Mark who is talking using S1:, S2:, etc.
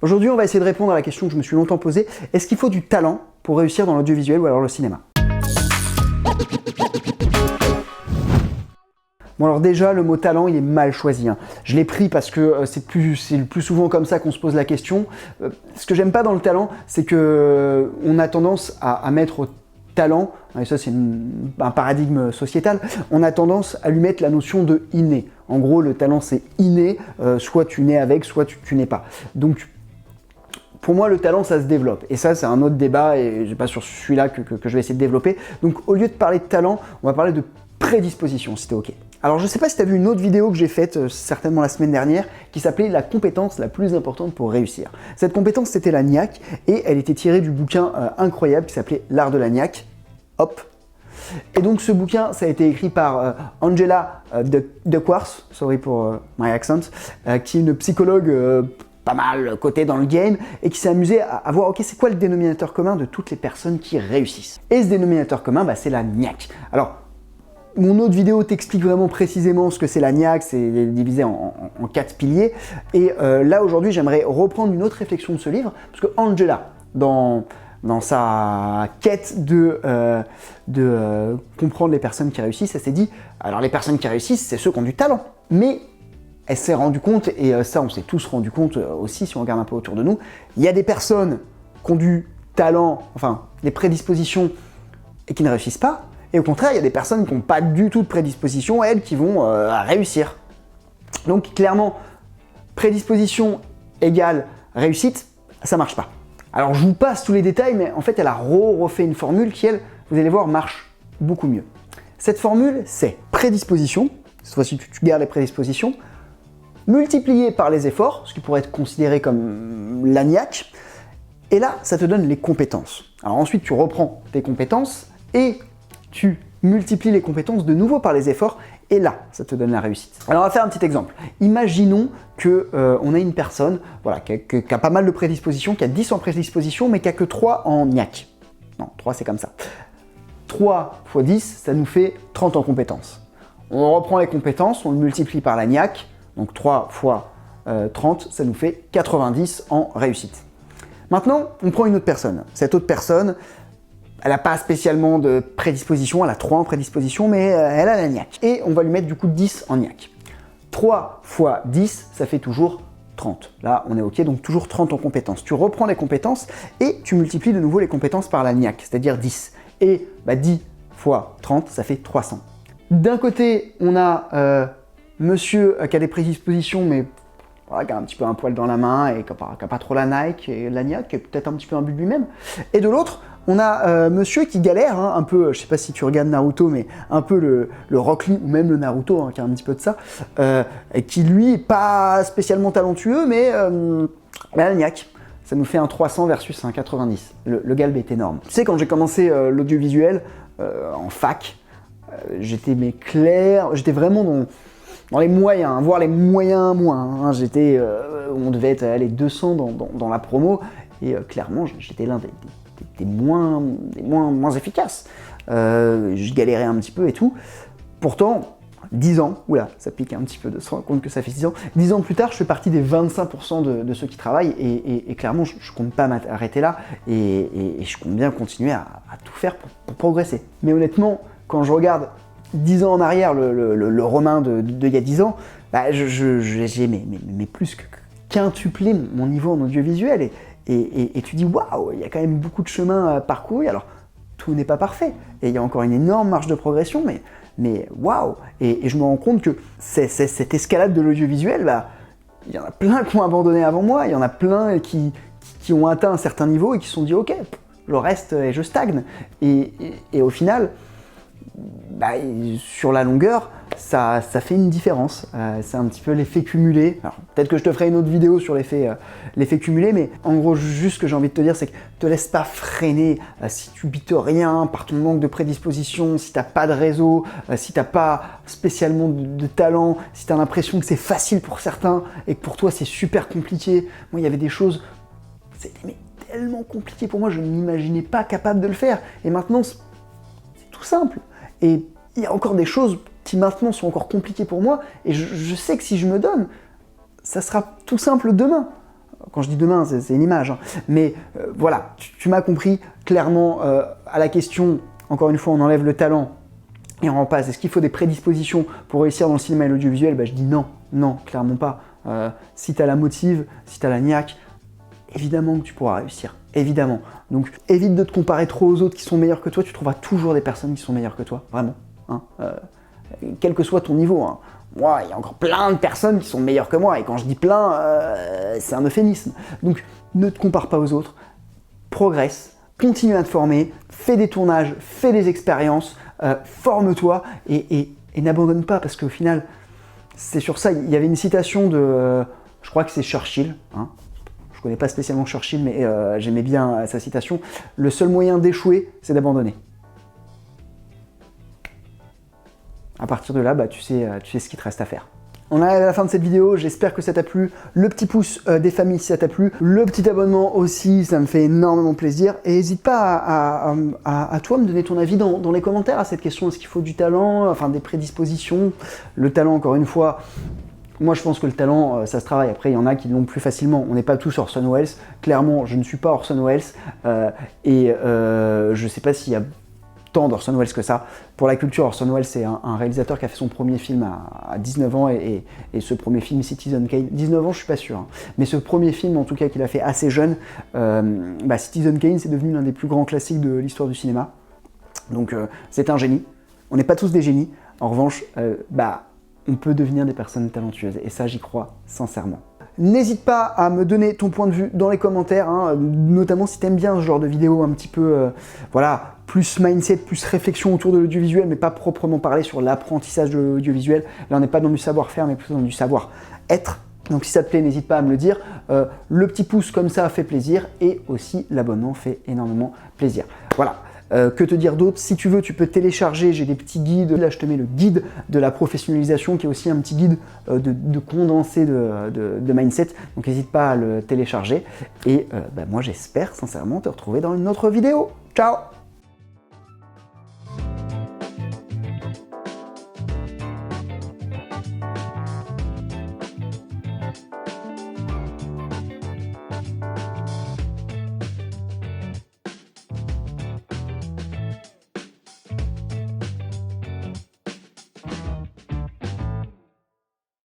S1: Aujourd'hui, on va essayer de répondre à la question que je me suis longtemps posée. Est-ce qu'il faut du talent pour réussir dans l'audiovisuel ou alors le cinéma? Bon alors déjà, le mot talent, il est mal choisi. Je l'ai pris parce que c'est le plus souvent comme ça qu'on se pose la question. Ce que j'aime pas dans le talent, c'est que on a tendance à mettre au talent, et ça c'est un paradigme sociétal, on a tendance à lui mettre la notion de inné. En gros, le talent c'est inné, soit tu nais avec, soit tu n'es pas. Donc, pour moi, le talent, ça se développe. Et ça, c'est un autre débat, et c'est pas sur celui-là que je vais essayer de développer. Donc, au lieu de parler de talent, on va parler de prédisposition, si t'es OK. Alors, je sais pas si tu as vu une autre vidéo que j'ai faite, certainement la semaine dernière, qui s'appelait « La compétence la plus importante pour réussir ». Cette compétence, c'était la niaque, et elle était tirée du bouquin incroyable qui s'appelait « L'art de la niaque ». Hop. Et donc, ce bouquin, ça a été écrit par Angela Duckworth, sorry pour my accent, qui est une psychologue pas mal cotée dans le game, et qui s'est amusée à voir, ok, c'est quoi le dénominateur commun de toutes les personnes qui réussissent. Et ce dénominateur commun, c'est la niaque. Alors, mon autre vidéo t'explique vraiment précisément ce que c'est la niaque, c'est divisé en 4 piliers. Et là, aujourd'hui, j'aimerais reprendre une autre réflexion de ce livre, parce que Angela, dans sa quête de comprendre les personnes qui réussissent, elle s'est dit, alors les personnes qui réussissent, c'est ceux qui ont du talent. Mais elle s'est rendue compte, et ça on s'est tous rendu compte aussi si on regarde un peu autour de nous, il y a des personnes qui ont du talent, enfin des prédispositions, et qui ne réussissent pas, et au contraire il y a des personnes qui n'ont pas du tout de prédisposition, elles qui vont réussir. Donc clairement, prédisposition égale réussite, ça marche pas. Alors je vous passe tous les détails, mais en fait elle a refait une formule qui, elle, vous allez voir, marche beaucoup mieux. Cette formule, c'est prédisposition, cette fois-ci tu gardes les prédispositions, multiplié par les efforts, ce qui pourrait être considéré comme la niaque, et là, ça te donne les compétences. Alors ensuite, tu reprends tes compétences et tu multiplies les compétences de nouveau par les efforts, et là, ça te donne la réussite. Alors on va faire un petit exemple. Imaginons qu'on a une personne voilà, qui a pas mal de prédispositions, qui a 10 en prédisposition, mais qui a que 3 en niaque. Non, 3 c'est comme ça. 3 x 10, ça nous fait 30 en compétences. On reprend les compétences, on le multiplie par la niaque, donc 3 fois 30, ça nous fait 90 en réussite. Maintenant, on prend une autre personne. Cette autre personne, elle n'a pas spécialement de prédisposition, elle a 3 en prédisposition, mais elle a la niaque. Et on va lui mettre du coup 10 en niaque. 3 fois 10, ça fait toujours 30. Là, on est OK, donc toujours 30 en compétences. Tu reprends les compétences et tu multiplies de nouveau les compétences par la niaque, c'est-à-dire 10. Et 10 fois 30, ça fait 300. D'un côté, on a monsieur qui a des prédispositions, mais voilà, qui a un petit peu un poil dans la main et qui n'a pas trop la Nike et la niaque, qui est peut-être un petit peu imbu de lui-même. Et de l'autre, on a monsieur qui galère, un peu, je sais pas si tu regardes Naruto, mais un peu le Rock Lee ou même le Naruto, qui a un petit peu de ça, et qui lui est pas spécialement talentueux, mais la niaque. Ça nous fait un 300 versus un 90. Le galbe est énorme. Tu sais, quand j'ai commencé l'audiovisuel en fac, j'étais j'étais vraiment dans les moyens, voire les moyens moins. On devait être allé 200 dans la promo, et clairement j'étais l'un des moins efficaces. Je galérais un petit peu et tout. Pourtant, 10 ans, oula, ça pique un petit peu de se rendre compte que ça fait 10 ans. 10 ans plus tard, je fais partie des 25% de ceux qui travaillent, et clairement, je compte pas m'arrêter là, et je compte bien continuer à tout faire pour progresser. Mais honnêtement, quand je regarde 10 ans en arrière, le Romain de il y a 10 ans, j'ai plus que quintuplé mon niveau en audiovisuel, et tu dis waouh, il y a quand même beaucoup de chemin à parcourir. Alors tout n'est pas parfait, et il y a encore une énorme marge de progression, mais waouh, et je me rends compte que cette escalade de l'audiovisuel, il y en a plein qui ont abandonné avant moi, il y en a plein qui ont atteint un certain niveau et qui se sont dit ok, le reste, je stagne, et au final, sur la longueur, ça fait une différence. C'est un petit peu l'effet cumulé. Alors peut-être que je te ferai une autre vidéo sur l'effet cumulé, mais en gros, juste ce que j'ai envie de te dire, c'est que te laisse pas freiner si tu bites rien par ton manque de prédisposition, si t'as pas de réseau, si t'as pas spécialement de talent, si t'as l'impression que c'est facile pour certains et que pour toi c'est super compliqué. Moi, il y avait des choses, c'était tellement compliqué pour moi, je ne m'imaginais pas capable de le faire. Et maintenant, c'est tout simple. Et il y a encore des choses qui maintenant sont encore compliquées pour moi, et je sais que si je me donne, ça sera tout simple demain. quand je dis demain, c'est une image, hein. Mais voilà, tu m'as compris, clairement, à la question, encore une fois, on enlève le talent et on en passe. Est-ce qu'il faut des prédispositions pour réussir dans le cinéma et l'audiovisuel? Je dis non, non, clairement pas. Si tu as la motive, si tu as la niaque, évidemment que tu pourras réussir, évidemment. Donc évite de te comparer trop aux autres qui sont meilleurs que toi, tu trouveras toujours des personnes qui sont meilleures que toi, vraiment. Hein. Quel que soit ton niveau, hein. Moi, il y a encore plein de personnes qui sont meilleures que moi, et quand je dis plein, c'est un euphémisme. Donc ne te compare pas aux autres, progresse, continue à te former, fais des tournages, fais des expériences, forme-toi, et n'abandonne pas, parce qu'au final, c'est sur ça. Il y avait une citation de, je crois que c'est Churchill, hein. Je connais pas spécialement Churchill, mais j'aimais bien sa citation. Le seul moyen d'échouer, c'est d'abandonner. À partir de là, tu sais ce qu'il te reste à faire. On arrive à la fin de cette vidéo, j'espère que ça t'a plu. Le petit pouce des familles si ça t'a plu. Le petit abonnement aussi, ça me fait énormément plaisir. Et n'hésite pas à toi me donner ton avis dans les commentaires à cette question. Est-ce qu'il faut du talent, enfin des prédispositions? Le talent, encore une fois, moi je pense que le talent, ça se travaille. Après, il y en a qui l'ont plus facilement. On n'est pas tous Orson Welles. Clairement, je ne suis pas Orson Welles. Je ne sais pas s'il y a tant d'Orson Welles que ça. Pour la culture, Orson Welles, c'est un réalisateur qui a fait son premier film à 19 ans, et ce premier film, Citizen Kane, 19 ans, je suis pas sûr, hein. Mais ce premier film, en tout cas, qu'il a fait assez jeune, Citizen Kane, c'est devenu l'un des plus grands classiques de l'histoire du cinéma. Donc, c'est un génie. On n'est pas tous des génies. En revanche, on peut devenir des personnes talentueuses, et ça, j'y crois sincèrement. N'hésite pas à me donner ton point de vue dans les commentaires, hein, notamment si tu aimes bien ce genre de vidéo un petit peu, voilà, plus mindset, plus réflexion autour de l'audiovisuel, mais pas proprement parler sur l'apprentissage de l'audiovisuel. Là, on n'est pas dans du savoir-faire, mais plutôt dans du savoir-être. Donc si ça te plaît, n'hésite pas à me le dire. Le petit pouce comme ça fait plaisir, et aussi l'abonnement fait énormément plaisir. Voilà. Que te dire d'autre? Si tu veux, tu peux télécharger, j'ai des petits guides. Là, je te mets le guide de la professionnalisation, qui est aussi un petit guide de condensé de mindset. Donc n'hésite pas à le télécharger. Et moi, j'espère sincèrement te retrouver dans une autre vidéo. Ciao!